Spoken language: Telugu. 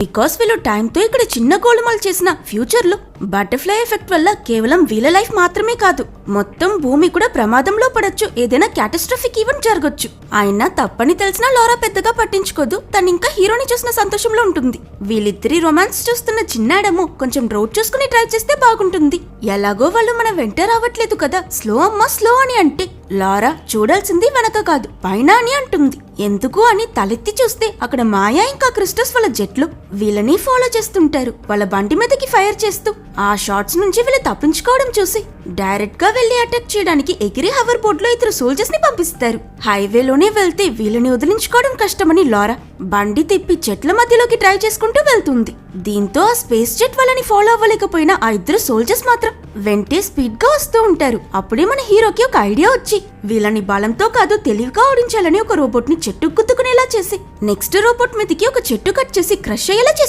బికాస్ వీళ్ళు టైంతో ఇక్కడ చిన్న గోలుమాలు చేసిన ఫ్యూచర్ లో బటర్ఫ్లై ఎఫెక్ట్ వల్ల కేవలం వీళ్ళ లైఫ్ మాత్రమే కాదు, మొత్తం భూమి కూడా ప్రమాదంలో పడొచ్చు, ఏదైనా క్యాటాస్ట్రాఫిక్ ఈవెంట్ జరగొచ్చు. అయినా తప్పని తెలిసినా లారా పెద్దగా పట్టించుకోదు, తను ఇంకా హీరోని చూసిన సంతోషంలో ఉంటుంది. వీళ్ళిద్దరి రొమాన్స్ చూస్తున్న చిన్నాడము కొంచెం రోడ్ చూసుకుని డ్రైవ్ చేస్తే బాగుంటుంది. ఎలాగో వాళ్ళు మన వెంట రావట్లేదు కదా, స్లో అమ్మా స్లో అని అంటే లారా చూడాల్సింది వెనక కాదు పైన అని అంటుంది. ఎందుకు అని తలెత్తి చూస్తే అక్కడ మాయా ఇంకా క్రిస్టస్ వాళ్ళ జెట్లు వీళ్ళని ఫాలో చేస్తుంటారు, వాళ్ళ బండి మీదకి ఫైర్ చేస్తూ. ఆ షాట్స్ నుంచి వీళ్ళు తప్పించుకోవడం చూసి డైరెక్ట్ గా వెళ్లి అటాక్ చేయడానికి ఎగిరి హవర్ బోర్డ్ లో ఇద్దరు సోల్జర్స్ ని పంపిస్తారు. హైవేలోనే వెళ్తే వీళ్ళని వదిలించుకోవడం కష్టమని లారా బండి తిప్పి చెట్ల మధ్యలోకి డ్రైవ్ చేసుకుంటూ వెళ్తుంది. దీంతో ఆ స్పేస్ జెట్ వాళ్ళని ఫాలో అవ్వలేకపోయినా ఆ ఇద్దరు సోల్జర్స్ మాత్రం వెంటే స్పీడ్ గా వస్తూ ఉంటారు. అప్పుడే మన హీరోకి ఒక ఐడియా వచ్చి వీళ్ళని బలంతో కాదు తెలివిగా ఓడించాలని ఒక రోబోట్ ని చెట్టు గుద్దుకునేలా చేసి నెక్స్ట్ రోబోట్ మీదకి ఒక చెట్టు కట్ చేసి క్రష్ అయ్యేలా చేసి